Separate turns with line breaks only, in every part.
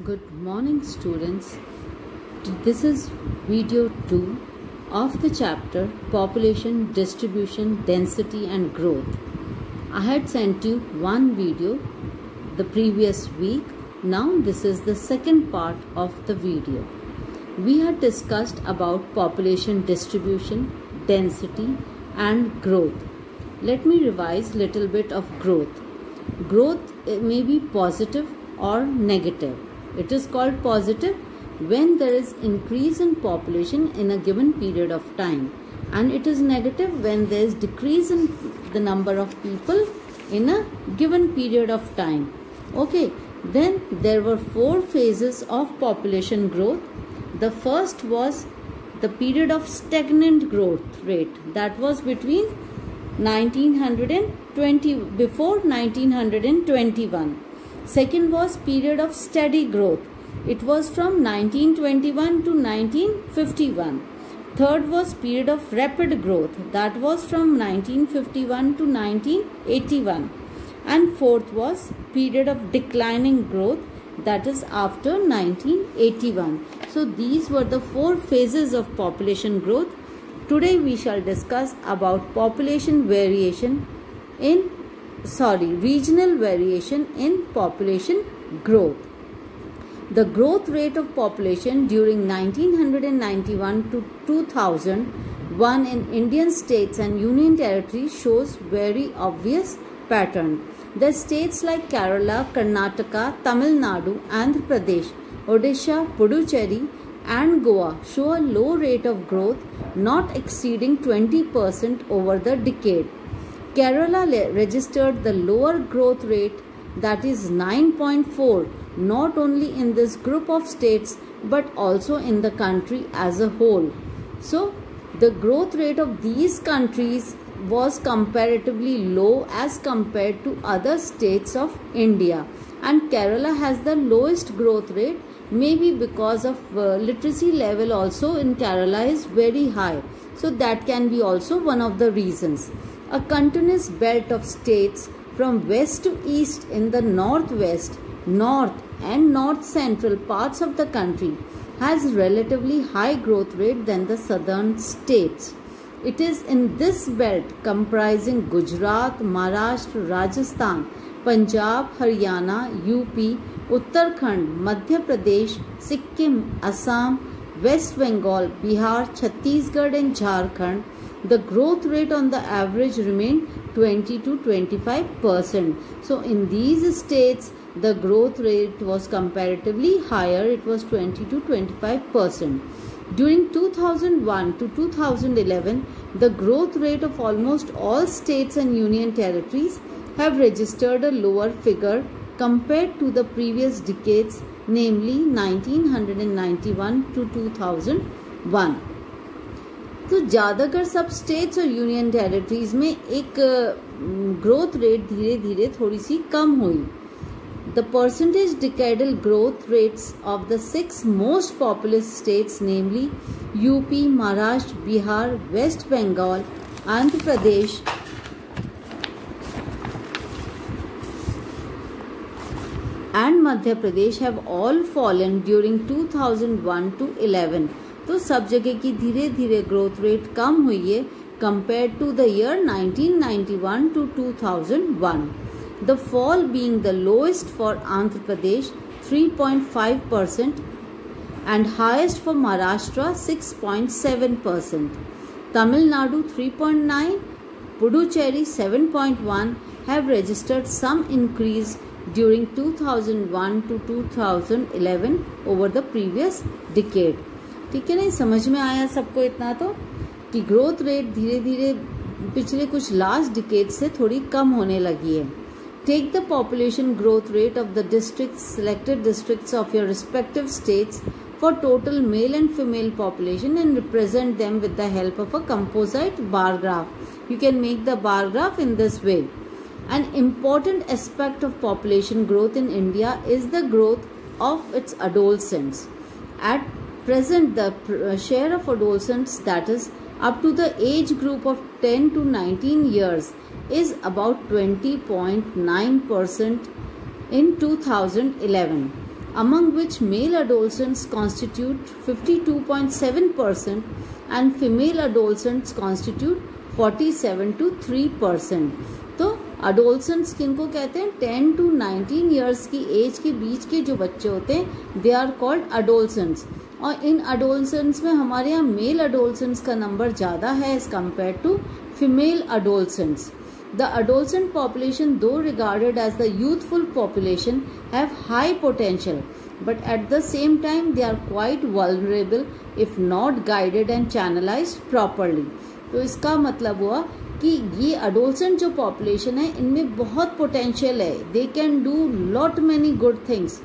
Good morning, students. This is video 2 of the chapter Population, Distribution, Density and Growth. I had sent you one video the previous week. Now this is the second part of the video. We had discussed about population distribution, density and growth. Let me revise little bit of growth. Growth may be positive or negative. It is called positive when there is increase in population in a given period of time, and it is negative when there is decrease in the number of people in a given period of time. Okay, then there were 4 phases of population growth. The first was the period of stagnant growth rate, that was between 1920 before 1921. Second was period of steady growth. It was from 1921 to 1951. Third was period of rapid growth. That was from 1951 to 1981. And fourth was period of declining growth. That is after 1981. So these were the 4 phases of population growth. Today we shall discuss about population variation in regional variation in population growth. The growth rate of population during 1991 to 2001 in Indian states and union territories shows very obvious pattern. The states like Kerala, Karnataka, Tamil Nadu, Andhra Pradesh, Odisha, Puducherry and Goa show a low rate of growth not exceeding 20% over the decade. Kerala registered the lower growth rate, that is 9.4, not only in this group of states but also in the country as a whole. So the growth rate of these countries was comparatively low as compared to other states of India, and Kerala has the lowest growth rate, maybe because of literacy level also in Kerala is very high. So that can be also one of the reasons. A continuous belt of states from west to east in the northwest, north and north central parts of the country has relatively high growth rate than the southern states. It is in this belt comprising Gujarat, Maharashtra, Rajasthan, Punjab, Haryana, UP, Uttarakhand, Madhya Pradesh, Sikkim, Assam, West Bengal, Bihar, Chhattisgarh and Jharkhand. The growth rate on the average remained 20 to 25%. So in these states the growth rate was comparatively higher. It was 20 to 25%. During 2001 to 2011, the growth rate of almost all states and union territories have registered a lower figure compared to the previous decades, namely 1991 to 2001. तो ज़्यादातर सब states और union territories में एक growth rate धीरे धीरे थोड़ी सी कम हुई. The percentage decadal growth rates of the 6 most populous states, namely UP, Maharashtra, Bihar, West Bengal, Andhra Pradesh and Madhya Pradesh, have all fallen during 2001 to 11. तो सब जगह की धीरे धीरे ग्रोथ रेट कम हुई है compared to the year 1991 to 2001. The fall being the lowest for Andhra Pradesh 3.5% and highest for Maharashtra 6.7%. Tamil Nadu 3.9%, Puducherry 7.1% have registered some increase during 2001 to 2011 over the previous decade. ठीक है ना, समझ में आया सबको इतना तो कि ग्रोथ रेट धीरे धीरे पिछले कुछ लास्ट डिकेड से थोड़ी कम होने लगी है. Take the population growth rate of the districts, selected districts of your respective states for total male and female population and represent them with the help of a composite bar graph. You can make the bar graph in this way. An important aspect of population growth in India is the growth of its adolescents. At present, the share of adolescents, that is up to the age group of 10 to 19 years, is about 20.9% in 2011. among which male adolescents constitute 52.7% and female adolescents constitute 47 to 3%. तो adolescents किनको कहते हैं? 10 to 19 years की as के बीच के जो बच्चे होते हैं they are called adolescents. और इन adolescents में हमारे यहाँ male adolescents का नंबर ज़्यादा है as compared to female adolescents. The adolescent population, though regarded as the youthful population, have high potential, but at the same time they are quite vulnerable if not guided and channelized properly. तो इसका मतलब हुआ कि ये adolescent जो population है इनमें बहुत potential है. They can do lot many good things,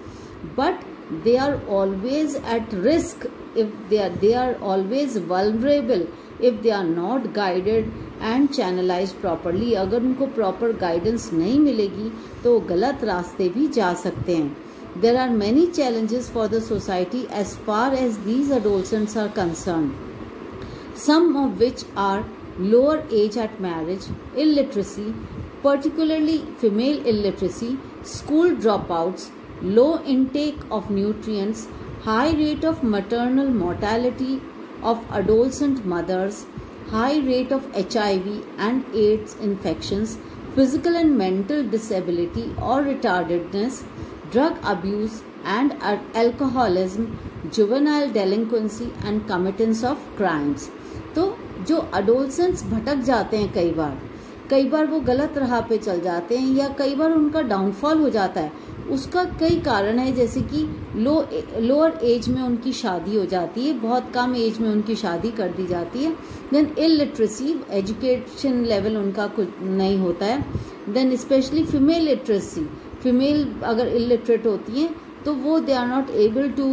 but they are always at risk if they are always vulnerable if they are not guided and channelized properly. अगर उनको proper guidance नहीं मिलेगी तो गलत रास्ते भी जा सकते हैं. There are many challenges for the society as far as these adolescents are concerned, some of which are lower age at marriage, illiteracy, particularly female illiteracy, school dropouts, low intake of nutrients, high rate of maternal mortality of adolescent mothers, high rate of HIV and AIDS infections, physical and mental disability or retardedness, drug abuse and alcoholism, juvenile delinquency and committance of crimes. तो जो adolescents भटक जाते हैं कई बार वो गलत राह पे चल जाते हैं या कई बार उनका डाउनफॉल हो जाता है. उसका कई कारण है, जैसे कि लोअर एज में उनकी शादी हो जाती है, बहुत कम एज में उनकी शादी कर दी जाती है. देन इलिटरेसी, एजुकेशन लेवल उनका कुछ नहीं होता है. Then specially female literacy, female अगर इलिटरेट होती हैं तो वो they are not able to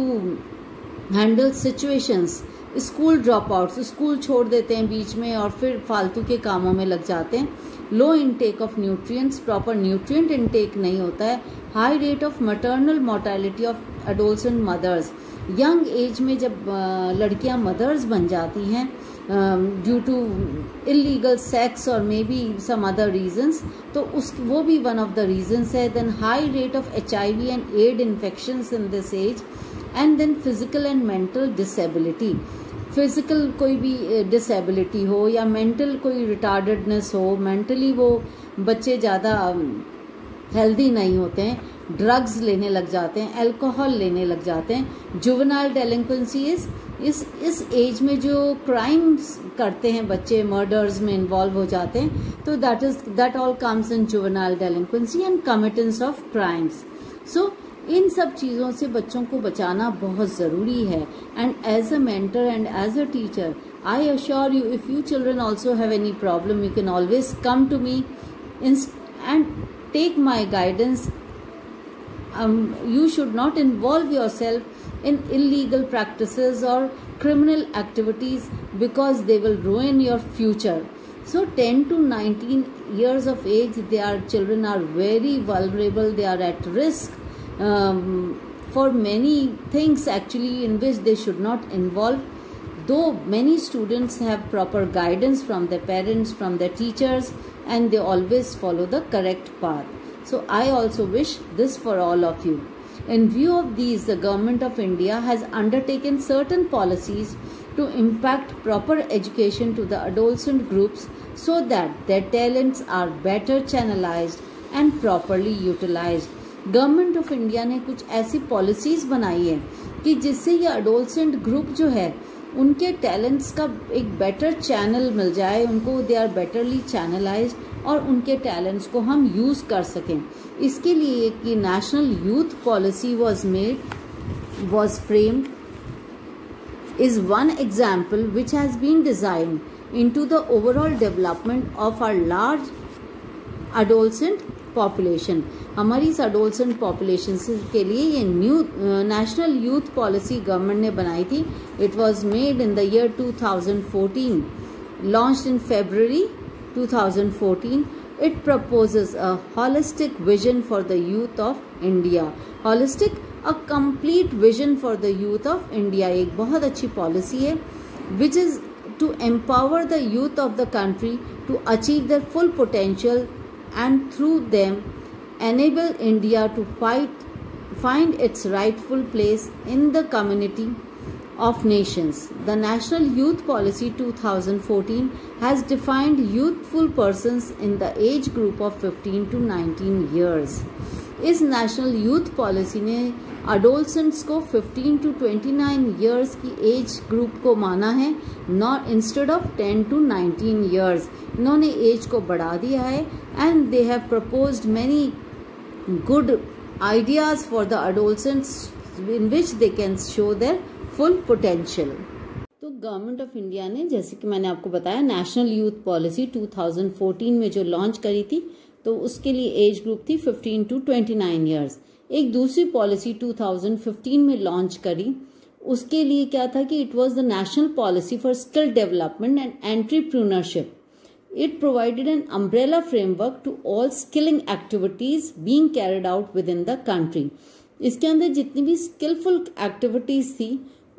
handle situations. School drop outs, school छोड़ देते हैं बीच में और फिर फालतू के कामों में लग जाते हैं. Low intake of nutrients, proper nutrient intake नहीं होता है. High rate of maternal mortality of adolescent mothers, young age में जब लड़कियां मदर्स बन जाती हैं ड्यू टू इलीगल सेक्स और may be some other reasons, तो वो भी वन ऑफ द रीजंस है. Then high rate of HIV and AIDS infections in this age. And then physical and mental disability, physical कोई भी disability हो या mental कोई रिटार्डेडनेस हो, मेंटली वो बच्चे ज़्यादा हेल्दी नहीं होते हैं, ड्रग्स लेने लग जाते हैं, अल्कोहल लेने लग जाते हैं. जुवेनाइल डेलिंक्वेंसी इस एज में जो क्राइम्स करते हैं बच्चे, मर्डर्स में इन्वॉल्व हो जाते हैं, तो that all comes in juvenile delinquency and committance of crimes. So इन सब चीज़ों से बच्चों को बचाना बहुत ज़रूरी है. And as a mentor and as a teacher I assure you, if you children also have any problem, you can always come to me and take my guidance. You should not involve yourself in illegal practices or criminal activities because they will ruin your future. So 10 to 19 years of age, children are very vulnerable. They are at risk for many things actually in which they should not involve. Though many students have proper guidance from their parents, from their teachers, and they always follow the correct path. So I also wish this for all of you. In view of these, the Government of India has undertaken certain policies to impact proper education to the adolescent groups so that their talents are better channelized and properly utilized. Government of India ने कुछ ऐसी policies बनाई है कि जिससे ये adolescent group जो है उनके टैलेंट्स का एक बेटर चैनल मिल जाए, उनको दे आर बेटरली चैनलाइज्ड और उनके टैलेंट्स को हम यूज़ कर सकें. इसके लिए कि national youth policy was framed is one example which has been designed into the overall development of our large adolescent population. हमारी इस adolescent population के लिए ये new national youth policy government ने बनाई थी. It was made in the year 2014, launched in February 2014. It proposes a holistic vision for the youth of India. Holistic, a complete vision for the youth of India. एक बहुत अच्छी policy है which is to empower the youth of the country to achieve their full potential and through them enable India to fight find its rightful place in the community of nations. The National Youth Policy 2014 has defined youthful persons in the age group of 15 to 19 years. इस national youth policy ने अडोलसेंट्स को 15 to 29 years की age group को माना है, not instead of 10 to 19 years. इन्होंने as को बढ़ा दिया है and they have proposed many good ideas for the adolescents in which they can show their full potential. तो गवर्नमेंट ऑफ इंडिया ने, जैसे कि मैंने आपको बताया, नेशनल यूथ पॉलिसी 2014 में जो लॉन्च करी थी, तो उसके लिए एज ग्रुप थी 15 to 29 years. एक दूसरी पॉलिसी 2015 में लॉन्च करी, उसके लिए क्या था कि it was the national policy for skill development and entrepreneurship. It provided an umbrella framework to all skilling activities being carried out within the country. इसके अंदर जितनी भी skillful activities थी,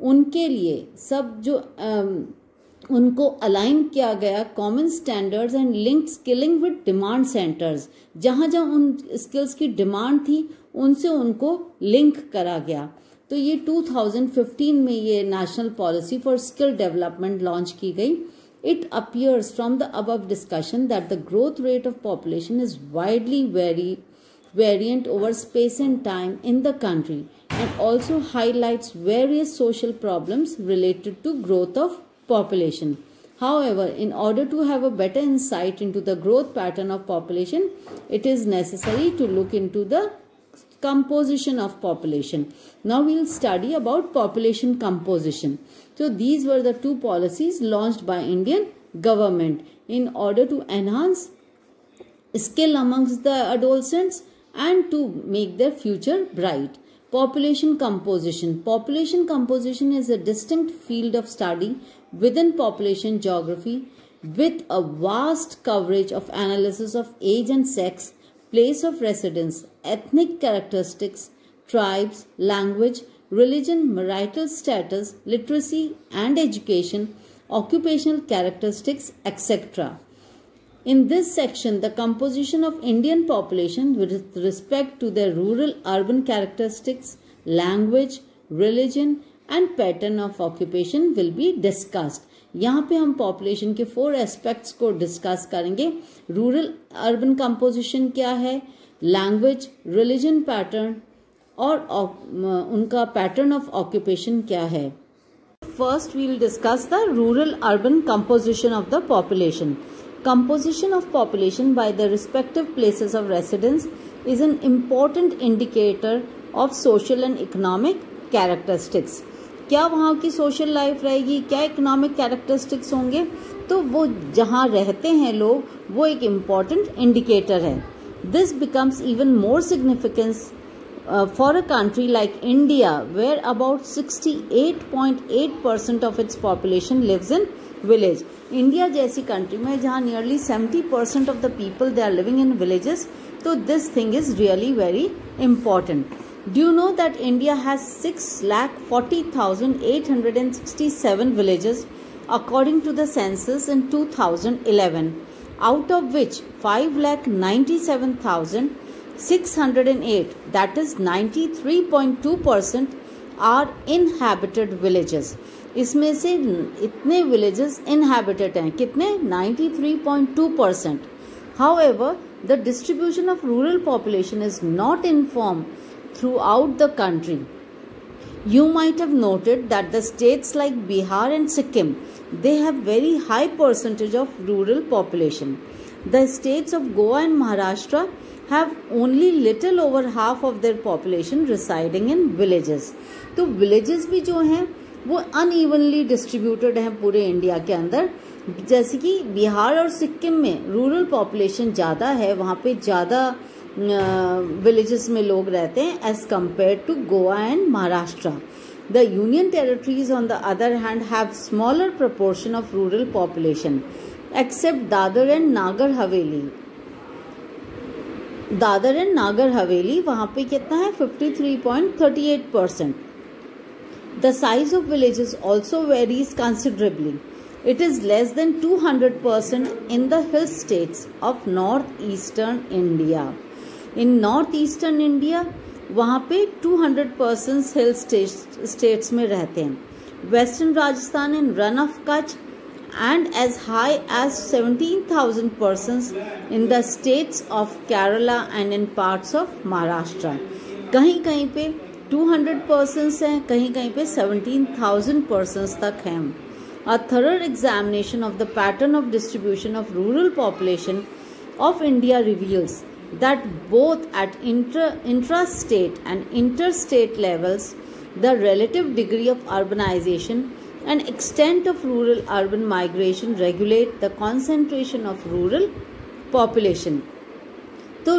उनके लिए सब जो उनको अलाइन किया गया common standards and linked skilling with demand centres. जहां जहां उन स्किल्स की डिमांड थी, उनसे उनको लिंक करा गया. तो ये 2015 में ये national policy for skill development launch की गई. It appears from the above discussion that the growth rate of population is widely variant over space and time in the country, and also highlights various social problems related to growth of population. However, in order to have a better insight into the growth pattern of population, it is necessary to look into the composition of population. Now we will study about population composition. So these were the two policies launched by Indian government in order to enhance skill amongst the adolescents and to make their future bright. Population composition. Population composition is a distinct field of study within population geography with a vast coverage of analysis of age and sex, place of residence, ethnic characteristics, tribes, language, religion, marital status, literacy and education, occupational characteristics, etc. In this section, the composition of Indian population with respect to their rural-urban characteristics, language, religion and pattern of occupation will be discussed. यहाँ पे हम population के 4 aspects को discuss करेंगे. Rural urban composition क्या है, language, religion pattern और उनका पैटर्न ऑफ ऑक्यूपेशन क्या है. First we will discuss the rural urban composition of the population. Composition of population by the respective places of residence is an important indicator of social and economic characteristics. क्या वहाँ की social life रहेगी, क्या economic characteristics होंगे, तो वो जहाँ रहते हैं लोग, वो एक इम्पॉर्टेंट इंडिकेटर है. This becomes even more significance for a country like India where about 68.8% of its population lives in village. India जैसी कंट्री में जहाँ nearly 70% of the people they are living in villages, तो this thing is really very important. Do you know that India has 6,40,867 villages according to the census in 2011, out of which 5,97,608, that is 93.2%, are inhabited villages. इसमें से इतने villages inhabited हैं, कितने? 93.2%. However, the distribution of rural population is not uniform throughout the country. You might have noted that the states like Bihar and Sikkim, they have very high percentage of rural population. The states of Goa and Maharashtra have only little over half of their population residing in villages. तो villages भी जो हैं वो unevenly distributed हैं पूरे India के अंदर. जैसे कि बिहार और सिक्किम में रूरल पॉपुलेशन ज़्यादा है, वहाँ पे ज़्यादा villages में लोग रहते हैं as compared to Goa and Maharashtra. The union territories on the other hand have smaller proportion of rural population except Dadar and Nagar Haveli. Dadar and Nagar Haveli, वहाँ पे कितना है? 53.38%. The size of villages also varies considerably. It is less than 200% in the hill states of northeastern India. In northeastern India, वहाँ पे 200% हिल states में रहते हैं. Western Rajasthan in run of Kutch and as high as 17,000 persons in the states of Kerala and in parts of Maharashtra. कहीं कहीं पे 200 persons हैं, कहीं कहीं पे 17,000 persons तक हैं. A thorough examination of the pattern of distribution of rural population of India reveals that both at intra-state and interstate levels, the relative degree of urbanization and extent of rural-urban migration regulate the concentration of rural population. तो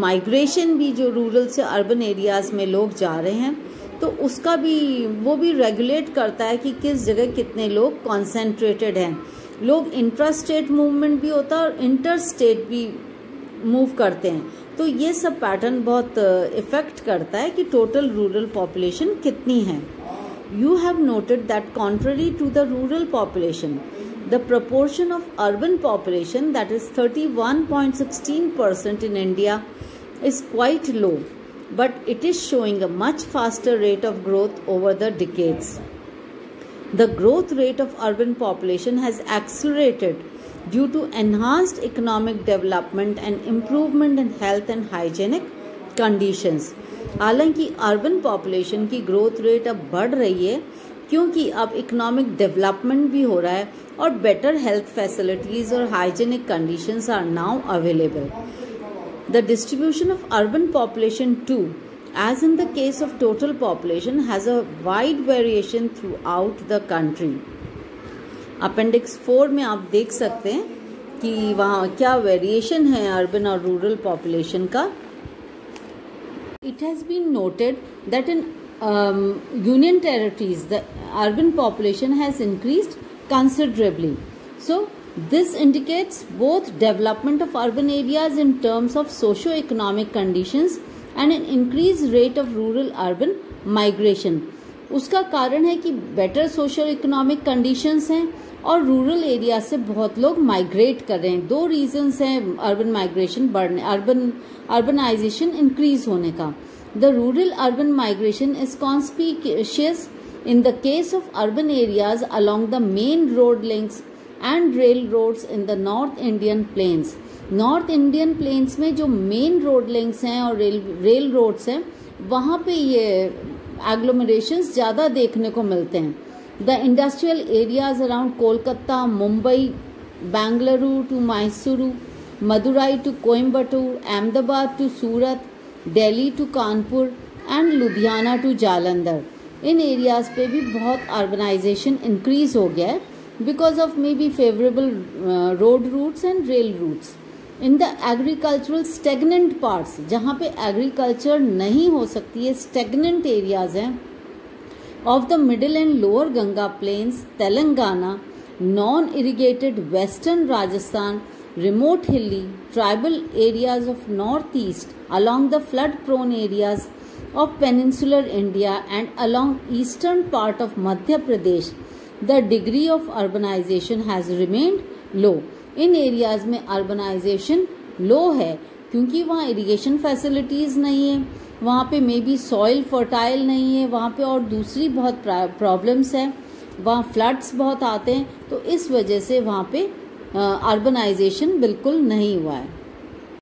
migration भी जो rural से urban areas में लोग जा रहे हैं तो उसका भी वो भी रेगुलेट करता है कि किस जगह कितने लोग कॉन्सेंट्रेटेड हैं. लोग इंट्रा स्टेट मूवमेंट भी होता है और इंटर स्टेट भी मूव करते हैं. तो ये सब पैटर्न बहुत इफेक्ट करता है कि टोटल रूरल पॉपुलेशन कितनी है. You have noted that contrary to the rural population, the proportion of urban population, that is 31.16% in India, is quite low, but it is showing a much faster rate of growth over the decades. The growth rate of urban population has accelerated due to enhanced economic development and improvement in health and hygienic conditions. हालांकि urban population की growth rate अब बढ़ रही है क्योंकि अब economic development भी हो रहा है और बेटर हेल्थ फैसिलिटीज और hygienic conditions are now available. The distribution of urban population too, as in the case of total population, has a wide variation throughout the country. Appendix 4 में आप देख सकते हैं कि वहाँ क्या वेरिएशन है अर्बन और रूरल पॉपुलेशन का. It has been noted that in union territories, the urban population has increased considerably. So, this indicates both development of urban areas in terms of socio-economic conditions and an increased rate of rural-urban migration. उसका कारण है कि better socio-economic conditions हैं और rural area से बहुत लोग migrate कर रहे हैं. 2 रीजंस हैं अर्बन माइग्रेशन बढ़ने, अर्बनाइजेशन इंक्रीज होने का. The rural urban migration is conspicuous in the case of urban areas along the main road links and rail roads in the north Indian plains. North Indian plains में जो main road links हैं और rail roads हैं वहाँ पे ये एग्लोमरेशंस ज़्यादा देखने को मिलते हैं. The industrial areas around Kolkata, Mumbai, Bangalore to Mysuru, Madurai to Coimbatore, Ahmedabad to Surat, Delhi to Kanpur and Ludhiana to Jalandhar. In areas पे भी बहुत अर्बनाइजेशन इंक्रीज हो गया है because of may be favourable road routes and rail routes. In the agricultural stagnant parts, जहाँ पे agriculture नहीं हो सकती है, स्टेगनेंट एरियाज हैं of the middle and lower Ganga plains, Telangana, non-irrigated western Rajasthan, remote hilly, tribal areas of northeast, along the flood-prone areas of peninsular India and along eastern part of Madhya Pradesh, the degree of urbanization has remained low. In areas में urbanization low है क्योंकि वहाँ irrigation facilities नहीं है, वहाँ पे may be soil fertile नहीं है वहाँ पे, और दूसरी बहुत प्रॉब्लम्स हैं, वहाँ फ्लड्स बहुत आते हैं. तो इस वजह से वहाँ पे अर्बनाइजेशन बिल्कुल नहीं हुआ है.